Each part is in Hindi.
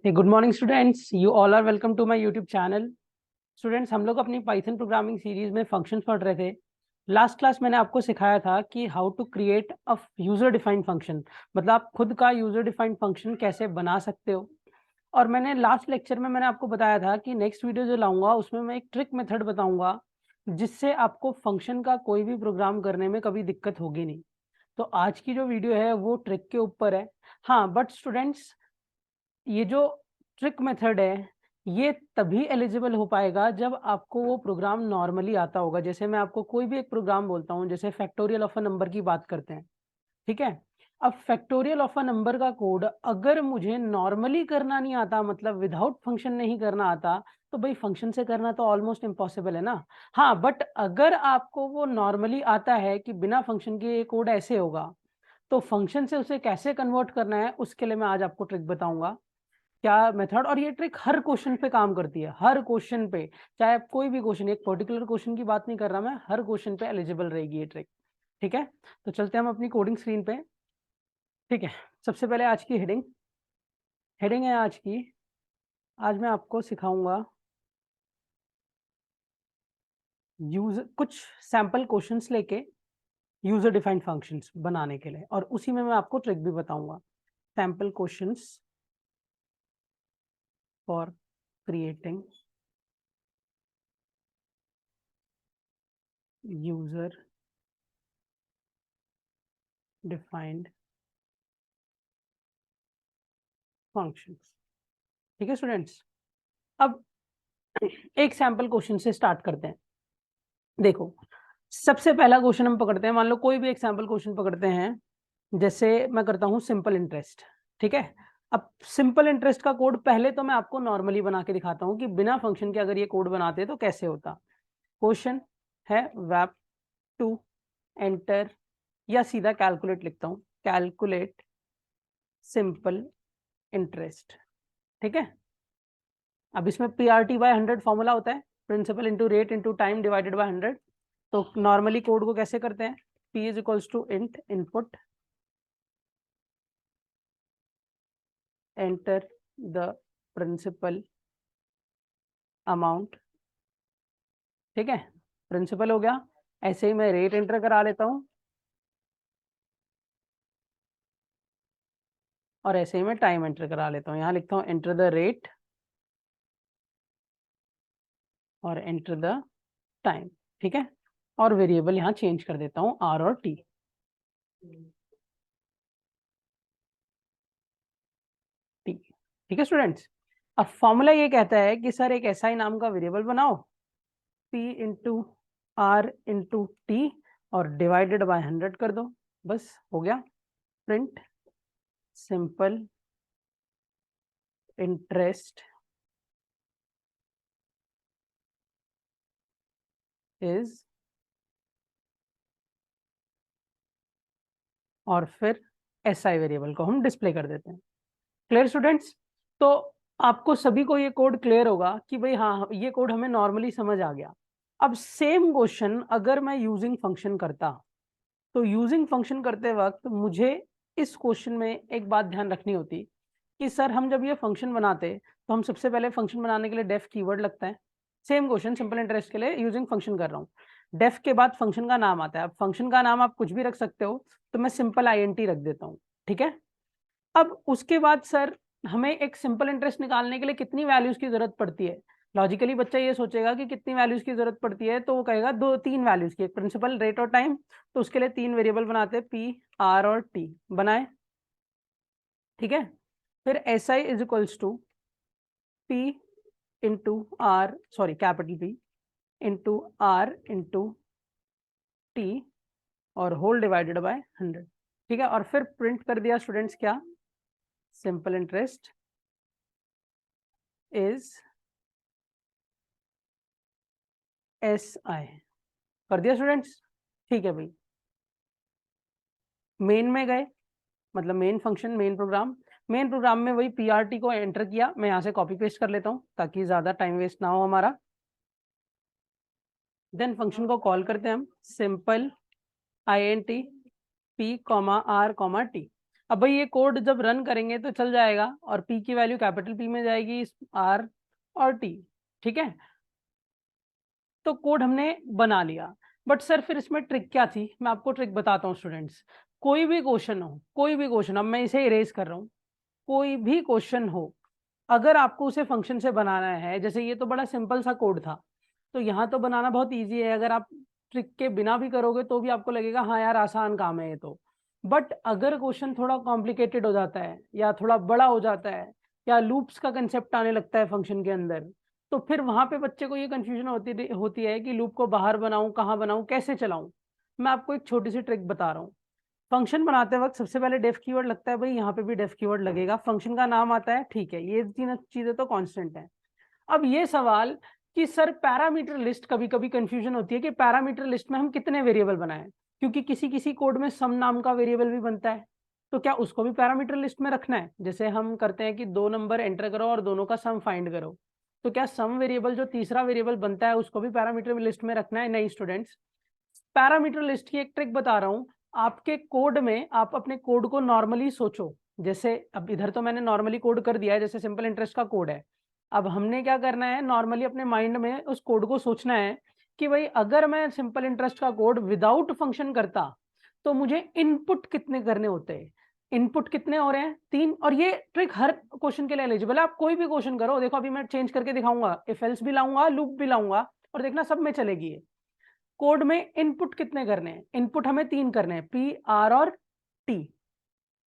Hey, good morning students. You all are welcome to my YouTube channel. Students, हम लोग अपनी पाइथन प्रोग्रामिंग सीरीज में फंक्शंस पढ़ रहे थे। लास्ट क्लास मैंने आपको सिखाया था कि how to create a user defined function, मतलब आप खुद का यूजर डिफाइंड फंक्शन कैसे बना सकते हो। और मैंने लास्ट लेक्चर में मैंने आपको बताया था कि नेक्स्ट वीडियो जो लाऊंगा उसमें मैं एक ट्रिक मेथड बताऊंगा जिससे आपको फंक्शन का कोई भी प्रोग्राम करने में कभी दिक्कत होगी नहीं। तो आज की जो वीडियो है वो ट्रिक के ऊपर है। हाँ, बट स्टूडेंट्स, ये जो ट्रिक मेथड है ये तभी एलिजिबल हो पाएगा जब आपको वो प्रोग्राम नॉर्मली आता होगा। जैसे मैं आपको कोई भी एक प्रोग्राम बोलता हूँ, जैसे फैक्टोरियल ऑफ अ नंबर की बात करते हैं, ठीक है। अब फैक्टोरियल ऑफ अ नंबर का कोड अगर मुझे नॉर्मली करना नहीं आता, मतलब विदाउट फंक्शन नहीं करना आता, तो भाई फंक्शन से करना तो ऑलमोस्ट इम्पॉसिबल है ना। हाँ, बट अगर आपको वो नॉर्मली आता है कि बिना फंक्शन के ये कोड ऐसे होगा, तो फंक्शन से उसे कैसे कन्वर्ट करना है उसके लिए मैं आज आपको ट्रिक बताऊंगा। क्या मेथड, और ये ट्रिक हर क्वेश्चन पे काम करती है, हर क्वेश्चन पे। चाहे आप कोई भी क्वेश्चन, एक पर्टिकुलर क्वेश्चन की बात नहीं कर रहा मैं, हर क्वेश्चन पे एलिजिबल रहेगी ये ट्रिक, ठीक है। तो चलते हैं हम अपनी कोडिंग स्क्रीन पे, ठीक है। सबसे पहले आज की हेडिंग हेडिंग है आज की, आज मैं आपको सिखाऊंगा यूज कुछ सैंपल क्वेश्चंस लेके यूजर डिफाइंड फंक्शंस बनाने के लिए, और उसी में मैं आपको ट्रिक भी बताऊंगा। Sample questions for creating user defined functions, ठीक है स्टूडेंट्स। अब एक सैंपल क्वेश्चन से स्टार्ट करते हैं। देखो, सबसे पहला क्वेश्चन हम पकड़ते हैं, मान लो कोई भी एक सैंपल क्वेश्चन पकड़ते हैं। जैसे मैं करता हूं सिंपल इंटरेस्ट, ठीक है। अब सिंपल इंटरेस्ट का कोड पहले तो मैं आपको नॉर्मली बना के दिखाता हूं कि बिना फंक्शन के अगर ये कोड बनाते तो कैसे होता। क्वेश्चन है वैप टू एंटर, या सीधा कैलकुलेट लिखता हूं, कैलकुलेट सिंपल इंटरेस्ट, ठीक है। अब इसमें PRT बाय 100 फॉर्मूला होता है, principal into rate into time divided by 100। तो नॉर्मली कोड को कैसे करते हैं, P is equals to int input enter the principal amount, ठीक है। प्रिंसिपल हो गया, ऐसे ही मैं रेट एंटर करा लेता हूं, और ऐसे ही मैं टाइम एंटर करा लेता हूं। यहां लिखता हूं एंटर द रेट और एंटर द टाइम, ठीक है। और वेरिएबल यहां चेंज कर देता हूं R और T, ठीक है स्टूडेंट्स। अब फॉर्मूला ये कहता है कि सर एक SI नाम का वेरिएबल बनाओ, P into R into T और डिवाइडेड बाय 100 कर दो, बस हो गया। प्रिंट सिंपल इंटरेस्ट इज, और फिर SI वेरिएबल को हम डिस्प्ले कर देते हैं। Clear students? तो आपको सभी को ये कोड क्लियर होगा कि भाई हाँ, ये कोड हमें नॉर्मली समझ आ गया। अब सेम क्वेश्चन अगर मैं यूजिंग फंक्शन करता, तो यूजिंग फंक्शन करते वक्त मुझे इस क्वेश्चन में एक बात ध्यान रखनी होती कि सर हम जब ये फंक्शन बनाते तो हम सबसे पहले फंक्शन बनाने के लिए डेफ कीवर्ड लगता है। सेम क्वेश्चन सिंपल इंटरेस्ट के लिए यूजिंग फंक्शन कर रहा हूँ, डेफ के बाद फंक्शन का नाम आता है। अब फंक्शन का नाम आप कुछ भी रख सकते हो, तो मैं सिंपल INT रख देता हूँ, ठीक है। अब उसके बाद सर हमें एक सिंपल इंटरेस्ट निकालने के लिए कितनी वैल्यूज की जरूरत पड़ती है। लॉजिकली बच्चा ये सोचेगा कि कितनी वैल्यूज की जरूरत पड़ती है, तो वो कहेगा दो तीन वैल्यूज की, एक प्रिंसिपल, रेट और टाइम। तो उसके लिए तीन वेरिएबल बनाते हैं, PR और T बनाए, ठीक है। फिर SI is equals to P into R, sorry capital P into R into T और होल डिवाइडेड बाय 100, ठीक है। और फिर प्रिंट कर दिया स्टूडेंट्स क्या, सिंपल इंटरेस्ट इज SI कर दिया स्टूडेंट्स, ठीक है भाई। मेन में गए, मतलब मेन फंक्शन, मेन प्रोग्राम में वही PRT को एंटर किया। मैं यहाँ से कॉपी पेस्ट कर लेता हूँ ताकि ज्यादा टाइम वेस्ट ना हो हमारा। देन फंक्शन को कॉल करते हैं हम, simple INT P R T। अब भाई ये कोड जब रन करेंगे तो चल जाएगा, और पी की वैल्यू कैपिटल पी में जाएगी, आर और टी, ठीक है। तो कोड हमने बना लिया, बट सर फिर इसमें ट्रिक क्या थी, मैं आपको ट्रिक बताता हूँ स्टूडेंट्स। कोई भी क्वेश्चन हो, कोई भी क्वेश्चन, अब मैं इसे इरेज कर रहा हूँ, कोई भी क्वेश्चन हो, अगर आपको उसे फंक्शन से बनाना है, जैसे ये तो बड़ा सिंपल सा कोड था, तो यहाँ तो बनाना बहुत इजी है, अगर आप ट्रिक के बिना भी करोगे तो भी आपको लगेगा हाँ यार आसान काम है ये तो। बट अगर क्वेश्चन थोड़ा कॉम्प्लिकेटेड हो जाता है, या थोड़ा बड़ा हो जाता है, या लूप्स का कंसेप्ट आने लगता है फंक्शन के अंदर, तो फिर वहां पे बच्चे को ये कंफ्यूजन होती है कि लूप को बाहर बनाऊं, कहाँ बनाऊं, कैसे चलाऊं। मैं आपको एक छोटी सी ट्रिक बता रहा हूँ। फंक्शन बनाते वक्त सबसे पहले डेफ कीवर्ड लगता है, भाई यहाँ पे भी डेफ कीवर्ड लगेगा, फंक्शन का नाम आता है, ठीक है, ये तीन चीजें तो कांस्टेंट है। अब ये सवाल कि सर पैरामीटर लिस्ट, कभी कभी कंफ्यूजन होती है कि पैरामीटर लिस्ट में हम कितने वेरिएबल बनाएं, क्योंकि किसी किसी कोड में सम नाम का वेरिएबल भी बनता है, तो क्या उसको भी पैरामीटर लिस्ट में रखना है? जैसे हम करते हैं कि 2 नंबर एंटर करो और दोनों का सम फाइंड करो, तो क्या सम वेरिएबल जो तीसरा वेरिएबल बनता है उसको भी पैरामीटर लिस्ट में रखना है? नहीं स्टूडेंट्स, पैरामीटर लिस्ट की एक ट्रिक बता रहा हूं। आपके कोड में आप अपने कोड को नॉर्मली सोचो, जैसे अब इधर तो मैंने नॉर्मली कोड कर दिया है, जैसे सिंपल इंटरेस्ट का कोड है। अब हमने क्या करना है, नॉर्मली अपने माइंड में उस कोड को सोचना है कि भाई अगर मैं सिंपल इंटरेस्ट का कोड विदाउट फंक्शन करता तो मुझे इनपुट कितने करने होते हैं। इनपुट कितने हो रहे हैं? 3। और ये ट्रिक हर क्वेश्चन के लिए एलिजिबल है, आप कोई भी क्वेश्चन करो, देखो अभी मैं चेंज करके दिखाऊंगा, इफ एल्स भी लाऊंगा, लूप भी लाऊंगा, और देखना सब में चलेगी ये। कोड में इनपुट कितने करने हैं? इनपुट हमें 3 करने हैं, पी आर और टी,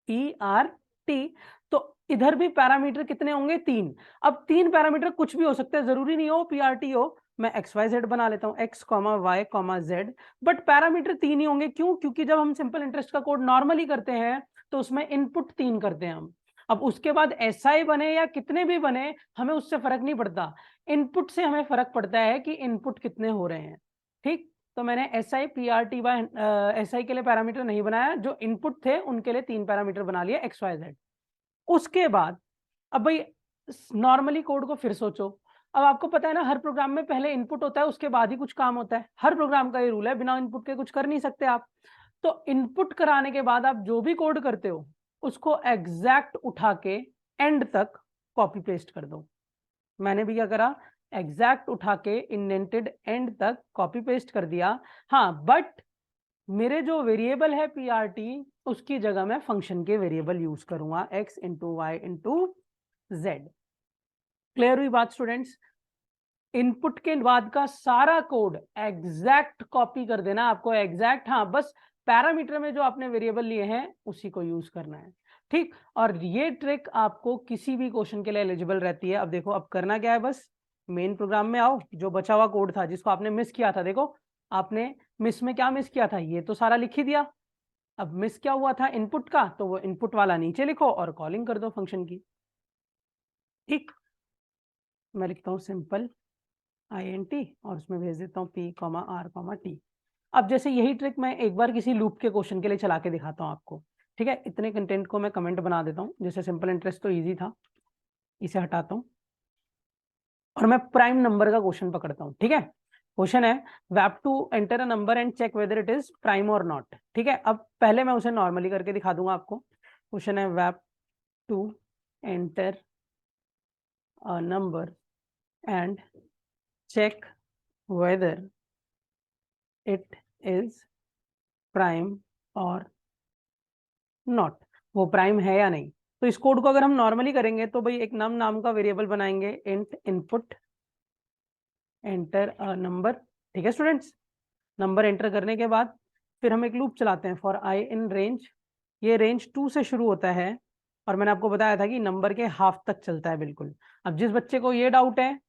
पी आर टी। तो इधर भी पैरामीटर कितने होंगे? 3। अब 3 पैरामीटर कुछ भी हो सकते हैं, जरूरी नहीं हो पी आर टी हो, मैं एक्स वाई जेड बना लेता हूं, X comma Y comma Z, but parameter 3 ही होंगे। क्यों? क्योंकि जब हम सिंपल इंटरेस्ट का कोड नॉर्मली करते हैं तो उसमें इनपुट 3 करते हैं हम। अब उसके बाद एसआई बने या कितने भी बने, हमें उससे फर्क नहीं पड़ता, इनपुट से हमें फर्क पड़ता है कि इनपुट कितने हो रहे हैं। ठीक, तो मैंने S I P R T Y S I के लिए पैरामीटर नहीं बनाया, जो इनपुट थे उनके लिए 3 पैरामीटर बना लिया, एक्स वाई जेड। उसके बाद अब भाई नॉर्मली कोड को फिर सोचो। अब आपको पता है ना, हर प्रोग्राम में पहले इनपुट होता है, उसके बाद ही कुछ काम होता है, हर प्रोग्राम का ये रूल है, बिना इनपुट के कुछ कर नहीं सकते आप। तो इनपुट कराने के बाद आप जो भी कोड करते हो उसको एग्जैक्ट उठा के एंड तक कॉपी पेस्ट कर दो। मैंने भी क्या करा, एग्जैक्ट उठा के इंडेंटेड एंड तक कॉपी पेस्ट कर दिया। हाँ, बट मेरे जो वेरिएबल है पीआरटी, उसकी जगह मैं फंक्शन के वेरिएबल यूज करूंगा, X into Y into Z. Clear हुई बात स्टूडेंट्स? इनपुट के बाद का सारा कोड एग्जैक्ट कॉपी कर देना आपको, एग्जैक्ट। हाँ, बस पैरामीटर में जो आपने वेरिएबल लिए हैं उसी को यूज करना है, ठीक। और ये ट्रिक आपको किसी भी क्वेश्चन के लिए एलिजिबल रहती है। अब देखो, अब करना क्या है, बस मेन प्रोग्राम में आओ, जो बचा हुआ कोड था जिसको आपने मिस किया था, देखो आपने मिस में क्या मिस किया था, ये तो सारा लिख ही दिया। अब मिस क्या हुआ था इनपुट का, तो वो इनपुट वाला नीचे लिखो और कॉलिंग कर दो फंक्शन की, ठीक। मैं लिखता हूँ सिंपल INT और उसमें भेज देता हूँ P, R, T। अब जैसे यही ट्रिक मैं एक बार किसी लूप के क्वेश्चन के लिए चला के दिखाता हूँ आपको, ठीक है। इतने कंटेंट को मैं कमेंट बना देता हूँ, जैसे सिंपल इंटरेस्ट तो इजी था, इसे हटाता हूँ और मैं प्राइम नंबर का क्वेश्चन पकड़ता हूँ, ठीक है। क्वेश्चन है वैप to enter a number and check whether it is prime or not, ठीक है। अब पहले मैं उसे नॉर्मली करके दिखा दूंगा आपको। क्वेश्चन है वैप to enter a number and check whether it is prime or not, वो प्राइम है या नहीं। तो इस कोड को अगर हम नॉर्मली करेंगे तो भाई एक नम नाम का वेरिएबल बनाएंगे, int input enter a number, ठीक है स्टूडेंट्स। नंबर एंटर करने के बाद फिर हम एक लूप चलाते हैं, फॉर आई इन रेंज, ये रेंज 2 से शुरू होता है और मैंने आपको बताया था कि नंबर के हाफ तक चलता है, बिल्कुल। अब जिस बच्चे को ये डाउट है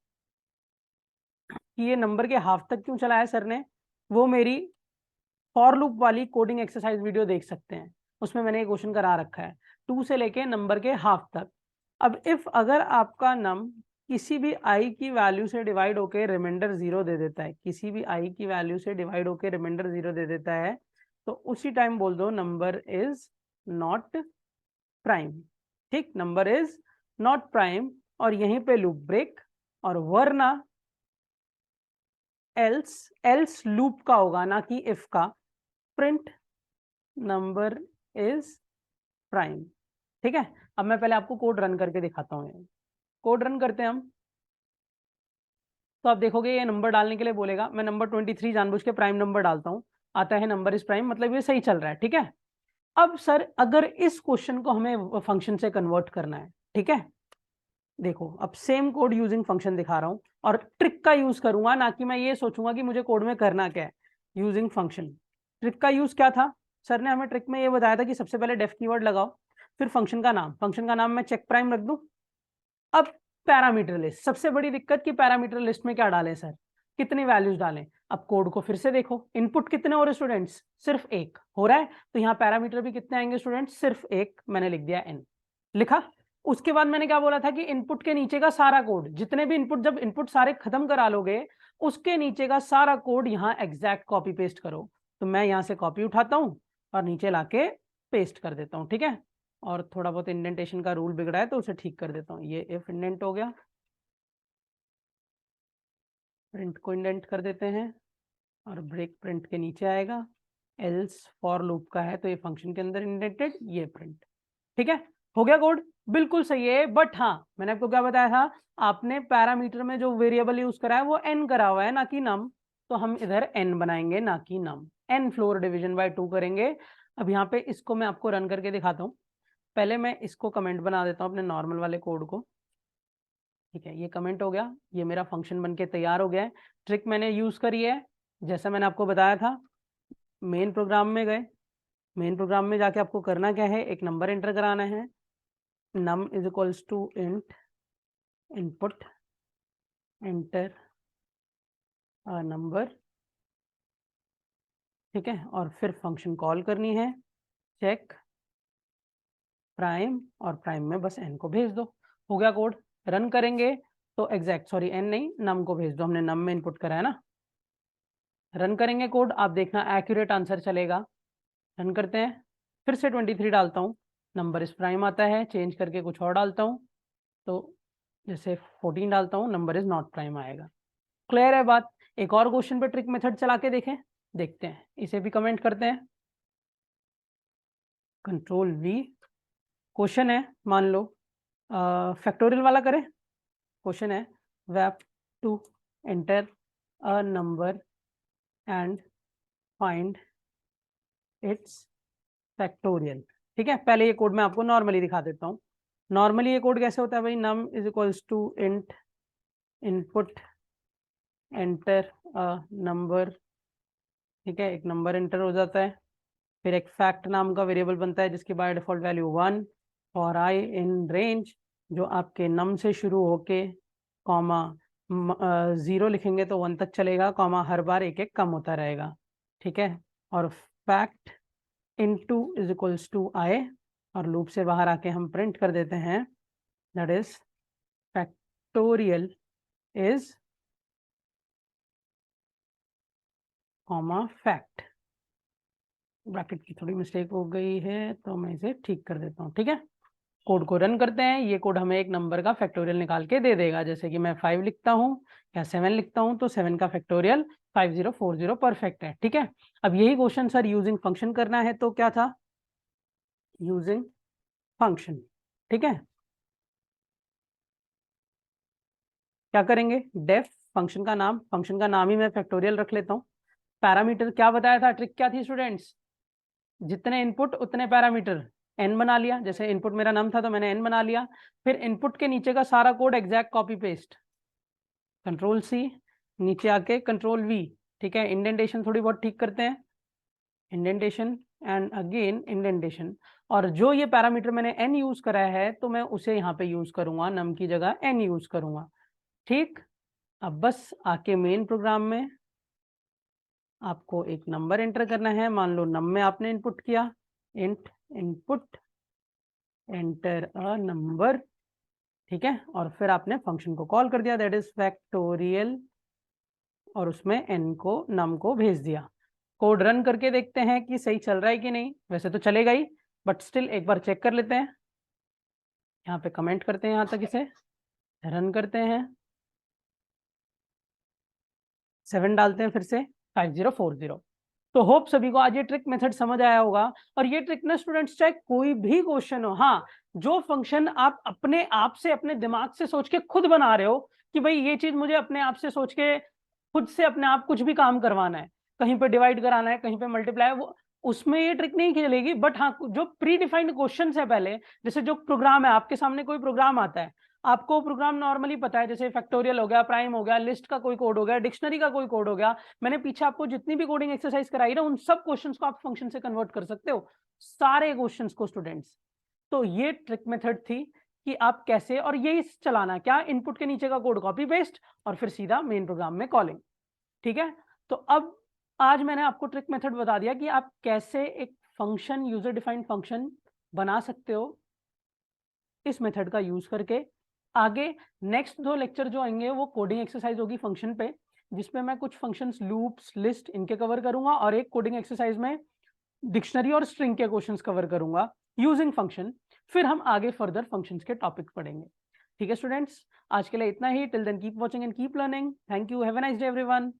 कि ये नंबर के हाफ तक क्यों चलाया सर ने, वो मेरी फॉर लूप वाली कोडिंग एक्सरसाइज वीडियो देख सकते हैं, उसमें मैंने एक क्वेश्चन करा रखा है 2 से लेके नंबर के हाफ तक। अब इफ अगर आपका नम किसी भी आई की वैल्यू से डिवाइड होके रिमाइंडर 0 दे देता है, किसी भी आई की वैल्यू से डिवाइड होके रिमाइंडर 0 दे देता है, तो उसी टाइम बोल दो नंबर इज नॉट प्राइम, ठीक, नंबर इज नॉट प्राइम। और यहीं पे लूप ब्रेक, और वरना एल्स, एल्स लूप का होगा ना कि इफ का, प्रिंट नंबर इज प्राइम। ठीक है, अब मैं पहले आपको कोड रन करके दिखाता हूँ। कोड रन करते हैं हम, तो आप देखोगे ये नंबर डालने के लिए बोलेगा। मैं नंबर 23 जानबूझ के प्राइम नंबर डालता हूँ, आता है नंबर इज प्राइम, मतलब ये सही चल रहा है। ठीक है, अब सर अगर इस क्वेश्चन को हमें फंक्शन से कन्वर्ट करना है, ठीक है, देखो अब सेम कोड यूजिंग फंक्शन दिखा रहा हूं और ट्रिक का यूज करूंगा, ना कि मैं ये सोचूंगा कि मुझे कोड में करना क्या है। यूजिंग फंक्शन, ट्रिक का यूज क्या था? सर ने हमें ट्रिक में ये बताया था कि सबसे पहले डेफ कीवर्ड लगाओ, फिर फंक्शन का नाम, फंक्शन का नाम मैं चेक प्राइम रख दूं। अब पैरामीटर लिस्ट, सबसे बड़ी दिक्कत कि पैरामीटर लिस्ट में क्या डालें सर, कितनी वैल्यूज डालें। अब कोड को फिर से देखो, इनपुट कितने हो रहे स्टूडेंट्स, सिर्फ एक हो रहा है, तो यहाँ पैरामीटर भी कितने आएंगे स्टूडेंट्स, सिर्फ एक, मैंने लिख दिया n, लिखा। उसके बाद मैंने क्या बोला था कि इनपुट के नीचे का सारा कोड, जितने भी इनपुट, जब इनपुट सारे खत्म करा लोगे, उसके नीचे का सारा कोड यहाँ एग्जैक्ट कॉपी पेस्ट करो। तो मैं यहाँ से कॉपी उठाता हूँ और नीचे लाके पेस्ट कर देता हूँ। ठीक है, और थोड़ा बहुत इंडेंटेशन का रूल बिगड़ा है तो उसे ठीक कर देता हूँ। ये इफ इंडेंट हो गया, प्रिंट को इंडेंट कर देते हैं और ब्रेक प्रिंट के नीचे आएगा। एल्स फॉर लूप का है तो ये फंक्शन के अंदर इंडेंटेड, ये प्रिंट। ठीक है, हो गया कोड, बिल्कुल सही है। बट हाँ, मैंने आपको क्या बताया था, आपने पैरामीटर में जो वेरिएबल यूज करा है वो n करा हुआ है, ना कि नम। तो हम इधर n बनाएंगे, ना कि नम। n फ्लोर डिवीजन बाय 2 करेंगे। अब यहाँ पे इसको मैं आपको रन करके दिखाता हूँ। पहले मैं इसको कमेंट बना देता हूँ अपने नॉर्मल वाले कोड को। ठीक है, ये कमेंट हो गया, ये मेरा फंक्शन बनके तैयार हो गया है। ट्रिक मैंने यूज करी है, जैसा मैंने आपको बताया था। मेन प्रोग्राम में गए, मेन प्रोग्राम में जाके आपको करना क्या है, एक नंबर एंटर कराना है, num is equals to int input enter a number। ठीक है, और फिर फंक्शन कॉल करनी है चेक प्राइम, और प्राइम में बस n को भेज दो। हो गया कोड, रन करेंगे तो एग्जैक्ट, सॉरी n नहीं, नम को भेज दो, हमने नम में इनपुट करा है ना। रन करेंगे कोड, आप देखना एक्यूरेट आंसर चलेगा। रन करते हैं, फिर से 23 डालता हूँ, नंबर इस प्राइम आता है, चेंज करके कुछ और डालता हूँ, तो जैसे 14 डालता हूँ, नंबर इज नॉट प्राइम आएगा। क्लियर है बात? एक और क्वेश्चन पे ट्रिक मेथड चला के देखें, देखते हैं, इसे भी कमेंट करते हैं। कंट्रोल वी, क्वेश्चन है, मान लो फैक्टोरियल वाला करें। क्वेश्चन है web two enter a number and find its factorial. ठीक है, पहले ये कोड मैं आपको नॉर्मली दिखा देता हूँ। नॉर्मली ये कोड कैसे होता है भाई, num is equals to int input enter a number. ठीक है, एक नंबर एंटर हो जाता है, फिर एक फैक्ट नाम का वेरिएबल बनता है जिसकी by default value 1 for I in range, जो आपके नम से शुरू होके कॉमा 0 लिखेंगे तो 1 तक चलेगा, कॉमा हर बार एक एक कम होता रहेगा। ठीक है, और fact into is equals to i, और लूप से बाहर आके हम प्रिंट कर देते हैं that is factorial is comma fact. Bracket की थोड़ी मिस्टेक हो गई है तो मैं इसे ठीक कर देता हूँ। ठीक है, कोड को रन करते हैं, ये कोड हमें एक नंबर का फैक्टोरियल निकाल के दे देगा। जैसे कि मैं 5 लिखता हूँ या 7 लिखता हूँ तो 7 का फैक्टोरियल 5040 परफेक्ट है। ठीक है, अब यही क्वेश्चन सर यूजिंग फंक्शन करना है, तो क्या था, यूजिंग फंक्शन। ठीक है, क्या करेंगे, डेफ फंक्शन का नाम ही मैं फैक्टोरियल रख लेता हूँ। पैरामीटर क्या बताया था, ट्रिक क्या थी स्टूडेंट्स, जितने इनपुट उतने पैरामीटर, एन बना लिया। जैसे इनपुट मेरा नाम था तो मैंने एन बना लिया, फिर इनपुट के नीचे का सारा code exact copy paste, control C, नीचे आके कंट्रोल वी। ठीक है, इंडेंटेशन थोड़ी बहुत ठीक करते हैं, इंडेंटेशन एंड अगेन इंडेंटेशन। और जो ये पैरामीटर मैंने एन यूज करा है तो मैं उसे यहाँ पे यूज करूंगा, नम की जगह एन यूज करूंगा। ठीक, अब बस आके मेन प्रोग्राम में आपको एक नंबर एंटर करना है। मान लो नम में आपने इनपुट किया, int input enter a number. ठीक है, और फिर आपने फंक्शन को कॉल कर दिया दैट इज फैक्टोरियल, और उसमें n को नम को भेज दिया। कोड रन करके देखते हैं कि सही चल रहा है कि नहीं, वैसे तो चलेगा ही, बट स्टिल एक बार चेक कर लेते हैं। यहाँ पे कमेंट करते हैं, यहाँ तक इसे रन करते हैं, 7 डालते हैं फिर से 5040। तो होप सभी को आज ये ट्रिक मेथड समझ आया होगा। और ये ट्रिक ना स्टूडेंट्स चाहे कोई भी क्वेश्चन हो, हाँ, जो फंक्शन आप अपने आप से अपने दिमाग से सोच के खुद बना रहे हो कि भाई ये चीज मुझे अपने आप से सोच के खुद से अपने आप कुछ भी काम करवाना है, कहीं पे डिवाइड कराना है, कहीं पे मल्टीप्लाई, वो उसमें ये ट्रिक नहीं खेलेगी। बट हाँ, जो प्री डिफाइंड क्वेश्चन है पहले, जैसे जो प्रोग्राम है, आपके सामने कोई प्रोग्राम आता है, आपको प्रोग्राम नॉर्मली पता है, जैसे फैक्टोरियल हो गया, प्राइम हो गया, लिस्ट का कोई कोड हो गया, डिक्शनरी का कोई कोड हो गया, मैंने पीछे आपको जितनी भी कोडिंग एक्सरसाइज कराई ना, उन सब क्वेश्चंस को आप फंक्शन से कन्वर्ट कर सकते हो, सारे क्वेश्चंस को स्टूडेंट्स। तो ये ट्रिक मेथड थी कि आप कैसे, और यही चलाना क्या, इनपुट के नीचे का कोड कॉपी पेस्ट और फिर सीधा मेन प्रोग्राम में कॉलिंग। ठीक है, तो अब आज मैंने आपको ट्रिक मेथड बता दिया कि आप कैसे एक फंक्शन, यूजर डिफाइंड फंक्शन बना सकते हो इस मेथड का यूज करके। आगे नेक्स्ट 2 लेक्चर जो आएंगे वो कोडिंग एक्सरसाइज होगी फंक्शन पे, जिसमें मैं कुछ फंक्शंस, लूप्स, लिस्ट इनके कवर करूंगा, और एक कोडिंग एक्सरसाइज में डिक्शनरी और स्ट्रिंग के क्वेश्चंस कवर करूंगा यूजिंग फंक्शन। फिर हम आगे फर्दर फंक्शंस के टॉपिक पढ़ेंगे। ठीक है स्टूडेंट्स, आज के लिए इतना ही। Till then keep watching and keep learning. Thank you, have a nice day everyone.